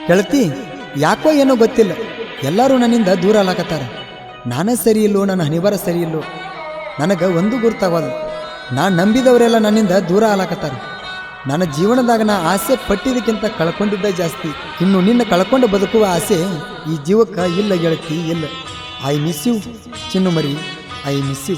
ಗೆಳತಿ, ಯಾಕೋ ಏನೋ ಗೊತ್ತಿಲ್ಲ, ಎಲ್ಲರೂ ನನ್ನಿಂದ ದೂರ ಆಲಾಕತ್ತಾರ. ನಾನೇ ಸರಿ ಇಲ್ಲೋ, ನನ್ನ ಹಣಿಬರ ಸರಿ ಇಲ್ಲೋ, ನನಗೆ ಒಂದು ಗುರ್ತಾಗೋದು. ನಾನು ನಂಬಿದವರೆಲ್ಲ ನನ್ನಿಂದ ದೂರ ಆಲಾಕತ್ತಾರ. ನನ್ನ ಜೀವನದಾಗ ನಾ ಆಸೆ ಪಟ್ಟಿದ್ದಕ್ಕಿಂತ ಕಳ್ಕೊಂಡಿದ್ದ ಜಾಸ್ತಿ. ಇನ್ನು ನಿನ್ನ ಕಳ್ಕೊಂಡು ಬದುಕುವ ಆಸೆ ಈ ಜೀವಕ್ಕೆ ಇಲ್ಲ ಗೆಳತಿ, ಇಲ್ಲ. ಐ ಮಿಸ್ ಯು ಚಿನ್ನು ಮರಿ, ಐ ಮಿಸ್ ಯು.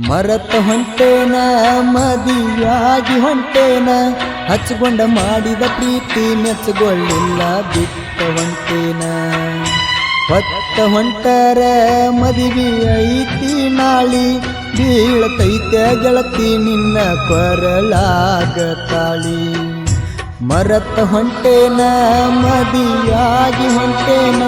ಮರತ ಹೊಂಟೇನ, ಮದಿಯಾಗಿ ಹೊಂಟೇನ, ಹಚ್ಕೊಂಡ ಮಾಡಿದ ಪ್ರೀತಿ ಮೆಚ್ಚಗೊಳ್ಳಿಲ್ಲ, ಬಿಟ್ಟ ಹೊಂಟೇನ. ಹೊತ್ತ ಹೊಂಟರ ಮದಿವಿ ಐತಿ ನಾಳಿ, ಬೀಳತೈತೆ ಗೆಳತಿ ನಿನ್ನ ಕೊರಳಾಗ ತಾಳಿ. ಮರತ ಹೊಂಟೇನ, ಮದಿಯಾಗಿ ಹೊಂಟೇನ.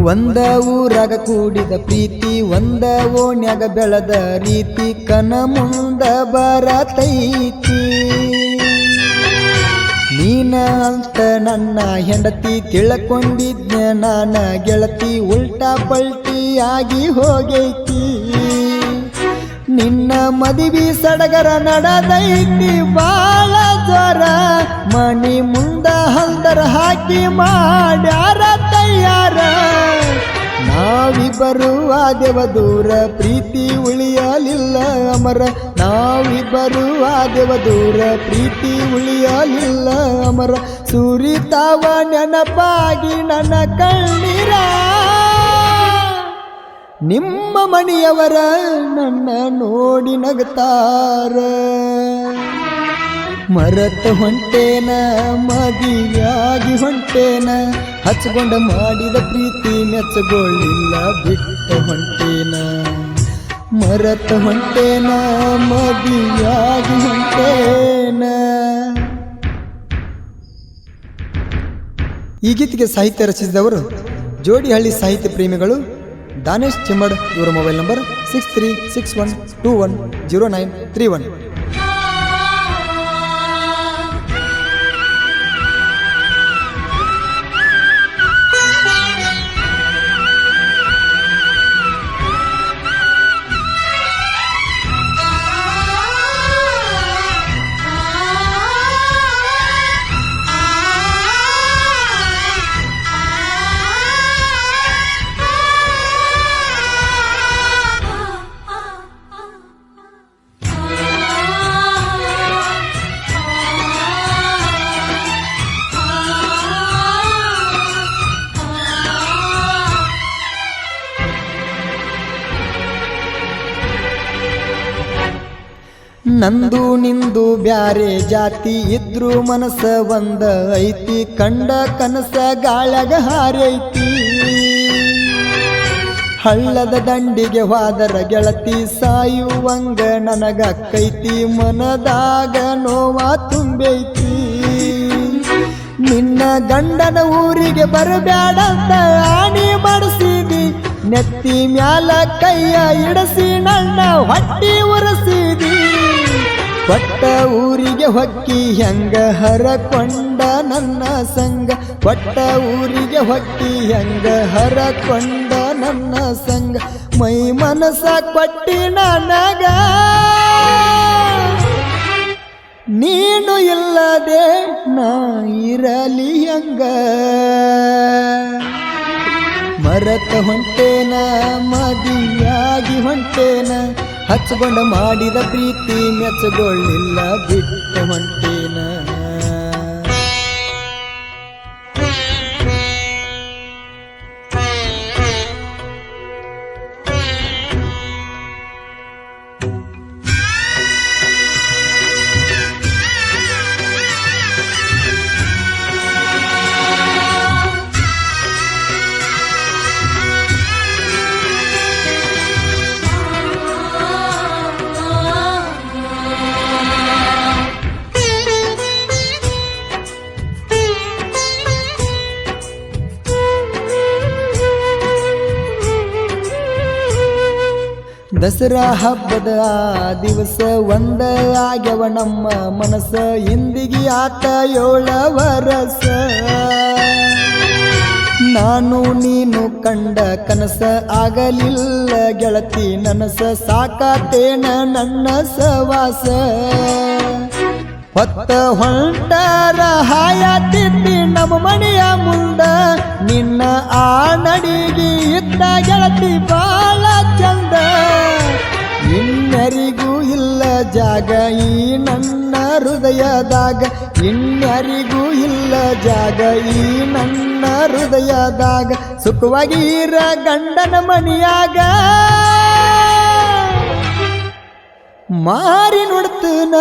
ಒಂದ ಊರಾಗ ಕೂಡಿದ ಪ್ರೀತಿ, ಒಂದ ಓಣ್ಯಾಗ ಬೆಳೆದ ರೀತಿ, ಕನ ಮುಂದ ಬರತೈತಿ. ನೀನ ಅಂತ ನನ್ನ ಹೆಂಡತಿ ತಿಳ್ಕೊಂಡಿದ್ನ ನಾನ ಗೆಳತಿ, ಉಲ್ಟಾ ಪಲ್ಟಿ ಆಗಿ ಹೋಗೈತಿ. ನಿನ್ನ ಮದುವೆ ಸಡಗರ ನಡೆದೈತಿ ಬಾಳ ಜ್ವರ, ಮನಿ ಮುಂದ ಹಲ್ದರ ಹಾಕಿ ಮಾಡ್ಯಾರ ತಯಾರ. ನಾವಿಬ್ಬರು ಆದೆವ ದೂರ, ಪ್ರೀತಿ ಉಳಿಯಲಿಲ್ಲ ಅಮರ. ನಾವಿಬ್ಬರು ಆದೆವ ದೂರ, ಪ್ರೀತಿ ಉಳಿಯಲಿಲ್ಲ ಅಮರ. ಸುರಿತಾವ ನೆನಪಾಗಿ ನನ್ನ ಕಣ್ಣೀರ, ನಿಮ್ಮ ಮನೆಯವರ ನನ್ನ ನೋಡಿ ನಗತಾರ. ಮರತ ಹೊಂಟೇನ, ಮದಿಯಾಗಿ ಹೊಂಟೇನ, ಹಚ್ಕೊಂಡ ಮಾಡಿದ ಪ್ರೀತಿ ಮೆಚ್ಚಗೊಳ್ಳಿಲ್ಲ, ಬಿಟ್ಟ ಹೊಂಟೇನ. ಮರತ ಹೊಂಟೇನ, ಮದಿಯಾಗಿ ಹೊಂಟೇನ. ಈ ಗೀತೆಗೆ ಸಾಹಿತ್ಯ ರಚಿಸಿದವರು ಜೋಡಿಹಳ್ಳಿ ಸಾಹಿತ್ಯ ಪ್ರೇಮಿಗಳು ದಾನೇಶ್ ಚಿಮ್ಮಡ್. ಇವರ ಮೊಬೈಲ್ ನಂಬರ್ 6361210931. ನಂದು ನಿಂದು ಬ್ಯಾರೆ ಜಾತಿ ಇದ್ರು ಮನಸ್ಸ ಒಂದ ಐತಿ, ಕಂಡ ಕನಸ ಗಾಳಗ ಹಾರೈತಿ. ಹಳ್ಳದ ದಂಡಿಗೆ ಹೋದರ ಗೆಳತಿ, ಸಾಯುವಂಗ ನನಗಕ್ಕೈತಿ, ಮನದಾಗ ನೋವ ತುಂಬೈತಿ. ನಿನ್ನ ಗಂಡನ ಊರಿಗೆ ಬರಬ್ಯಾಡಂತ ಆಣಿ ಮಾಡಿಸಿದಿ, ನೆತ್ತಿ ಮ್ಯಾಲ ಕೈಯ ಇಡಸಿ ನನ್ನ ಹೊಟ್ಟಿ ಉರಸಿದಿ. ಕೊಟ್ಟ ಊರಿಗೆ ಹೊಕ್ಕಿ ಹೆಂಗ ಹರಕೊಂಡ ನನ್ನ ಸಂಗ, ಕೊಟ್ಟ ಊರಿಗೆ ಹೊಕ್ಕಿ ಹೆಂಗ ಹರಕೊಂಡ ನನ್ನ ಸಂಗ. ಮೈ ಮನಸ ಕೊಟ್ಟಿ ನನಗ, ನೀನು ಇಲ್ಲದೆ ನಾ ಇರಲಿ ಹೆಂಗ. ಮರತ ಹೊಂಟೇನ, ಮದಿಯಾಗಿ ಹೊಂಟೇನ, ಹಚ್ಕೊಂಡ ಮಾಡಿದ ಪ್ರೀತಿ ಮೆಚ್ಚಗೊಳ್ಳಿಲ್ಲ, ಬಿಟ್ಟ ಹೊಂಟೇನ. ದಸರಾ ಹಬ್ಬದ ಆ ದಿವಸ ಒಂದ ಆಗ್ಯವ ನಮ್ಮ ಮನಸ್ಸ ಇಂದಿಗೆ ಆತ 7 ವರಸ ನಾನು ನೀನು ಕಂಡ ಕನಸ ಆಗಲಿಲ್ಲ ಗೆಳತಿ ನನಸ ಸಾಕಾತೇನ ನನ್ನ ಸವಾಸ ಹೊತ್ತ ಹೊಂಟರ ಹಾಯಾತಿದ್ದಿ ನಮ್ಮ ಮನೆಯ ಮುಂದ ನಿನ್ನ ಆ ನಡಿಗೆ ಇದ್ದ ಗೆಳತಿ ಬಾಳ ಚಂದ ಇನ್ಯಾರಿಗೂ ಇಲ್ಲ ಜಾಗ ಈ ನನ್ನ ಹೃದಯದಾಗ ಇನ್ಯಾರಿಗೂ ಇಲ್ಲ ಜಾಗ ಈ ನನ್ನ ಹೃದಯದಾಗ ಸುಖವಾಗಿ ಇರ ಗಂಡನ ಮನೆಯಾಗ ಮಾರಿ ನೋಡ್ತನ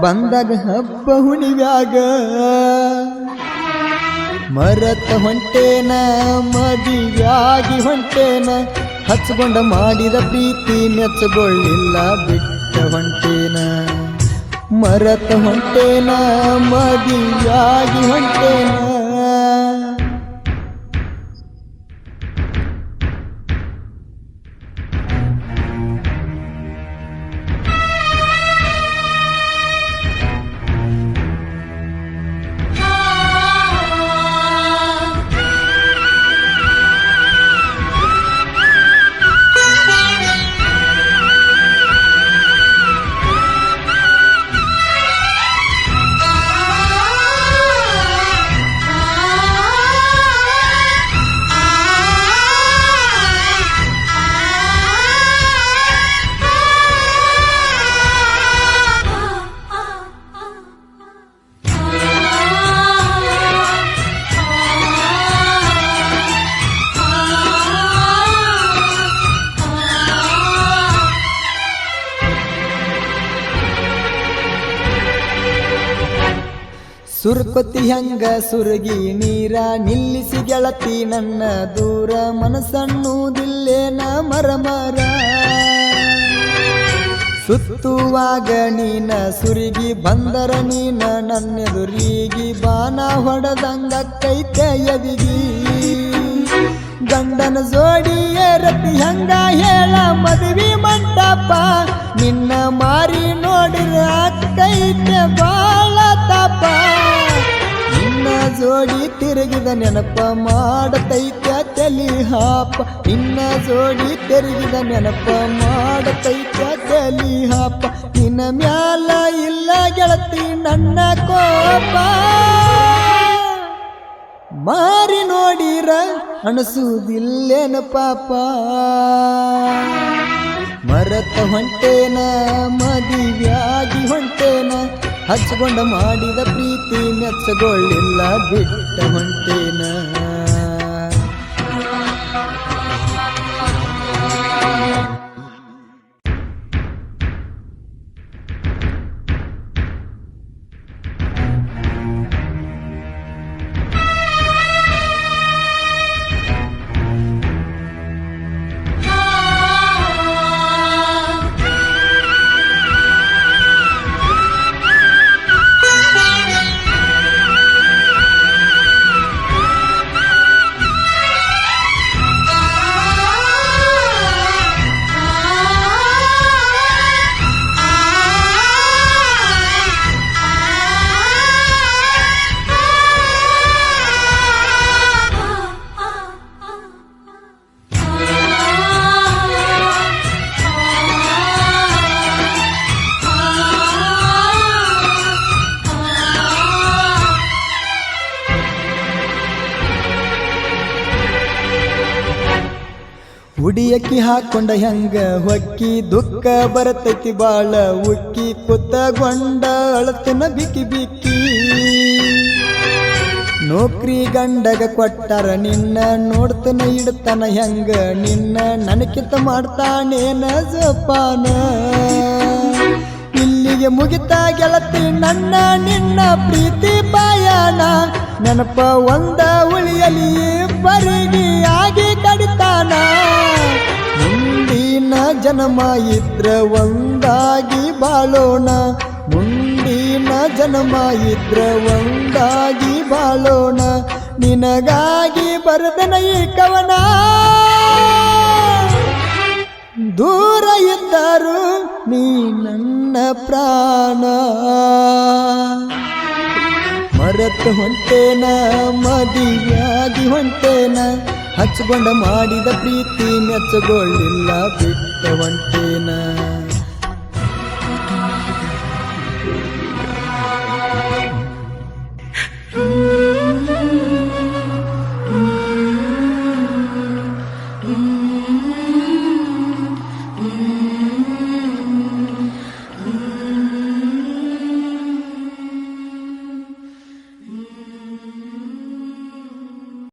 ಬಂದಾಗ ಹಬ್ಬ ಹುಣಿವ್ಯಾಗ ಮರತ ಹೊಂಟೇನ ಮದಿಯಾಗಿ ಹೊಂಟೇನ ಹಚ್ಕೊಂಡ ಮಾಡಿದ ಪ್ರೀತಿ ಮೆಚ್ಚಗೊಳ್ಳಿಲ್ಲ ಬಿಟ್ಟ ಹೊಂಟೇನ ಮರತ ಹೊಂಟೇನ ಮದಿಯಾಗಿ ಹೊಂಟೇನ ಸುರ್ಕೊತಿ ಹಂಗ ಸುರಗಿ ನೀರ ನಿಲ್ಲಿಸಿ ಗೆಳತಿ ನನ್ನ ದೂರ ಮನಸ್ಸನ್ನುವುದಿಲ್ಲೇನ ಮರಮರ ಸುತ್ತುವಾಗ ನೀನ ಸುರಿಗಿ ಬಂದರ ನೀನ ನನ್ನೆದುರಿಗೆ ಬಾನ ಹೊಡೆದಂಗ ಕೈತೆ ಎದಿಗಿ ಗಂಡನ ಜೋಡಿ ಏರತಿ ಹಂಗ ಹೇಳ ಮದುವೆ ಮಂಟಪ ನಿನ್ನ ಮಾರಿ ನೋಡಿರ ಕೈತೆ ಬಾಳ ತಾಪ ನಿನ್ನ ಜೋಡಿ ತಿರುಗಿದ ನೆನಪ ಮಾಡತೈತ ತಲಿ ಹಾಪ ನಿನ್ನ ಜೋಡಿ ತಿರುಗಿದ ನೆನಪ ಮಾಡತೈತ ತಲಿ ಹಾಪ ನಿನ್ನ ಮ್ಯಾಲ ಇಲ್ಲ ಗೆಳತಿ ನನ್ನ ಕೋಪ ಮಾರಿ ನೋಡಿರ ಅನಸುವುದಿಲ್ಲೇನ ಪಾಪ ಮರತ ಹೊಂಟೇನ ಮದುವೆಯಾಗಿ ಹೊಂಟೇನ ಹಚ್ಕೊಂಡ ಮಾಡಿದ ಪ್ರೀತಿ ಮೆಚ್ಚಗೊಳ್ಳಿಲ್ಲ ಬಿಟ್ಟ ಹೊಂಟೇನ ಉಡಿಯಕ್ಕಿ ಹಾಕೊಂಡ ಹೆಂಗ ಹೊಕ್ಕಿ ದುಃಖ ಬರತೈತಿ ಬಾಳ ಉಕ್ಕಿ ಕುತ್ತಗೊಂಡ ಅಳತನ ಬಿಕ್ಕಿ ಬಿಕ್ಕಿ ನೌಕ್ರಿ ಗಂಡಗ ಕೊಟ್ಟಾರ ನಿನ್ನ ನೋಡ್ತನ ಇಡ್ತಾನ ಹೆಂಗ ನಿನ್ನ ನನಕಿತ ಮಾಡ್ತಾನೇನ ಜಪಾನ ಇಲ್ಲಿಗೆ ಮುಗಿತ ಗೆಳತಿ ನನ್ನ ನಿನ್ನ ಪ್ರೀತಿ ಪಾಯಣ ನೆನಪ ಒಂದ ಉಳಿಯಲಿ ಬರಿಗಿ ಆಗಿ ಕಡಿತಾನ ಮುಂದಿನ ಜನ್ಮ ಇದ್ರ ಒಂದಾಗಿ ಬಾಳೋಣ ಮುಂದಿನ ಜನ್ಮ ಇದ್ರ ಒಂದಾಗಿ ಬಾಳೋಣ ನಿನಗಾಗಿ ಬರೆದನ ಈ ಕವನ ದೂರ ಇದ್ದರು ನೀ ನನ್ನ ಪ್ರಾಣ ಮರೆತು ಹೊಂಟೇನ ಮದುವೆಯಾಗಿ ಹೊಂಟೇನ ಹಚ್ಕೊಂಡ ಮಾಡಿದ ಪ್ರೀತಿ ಮೆಚ್ಚಗೊಳ್ಳಿಲ್ಲ ಬಿಟ್ಟ ಹೊಂಟೇನ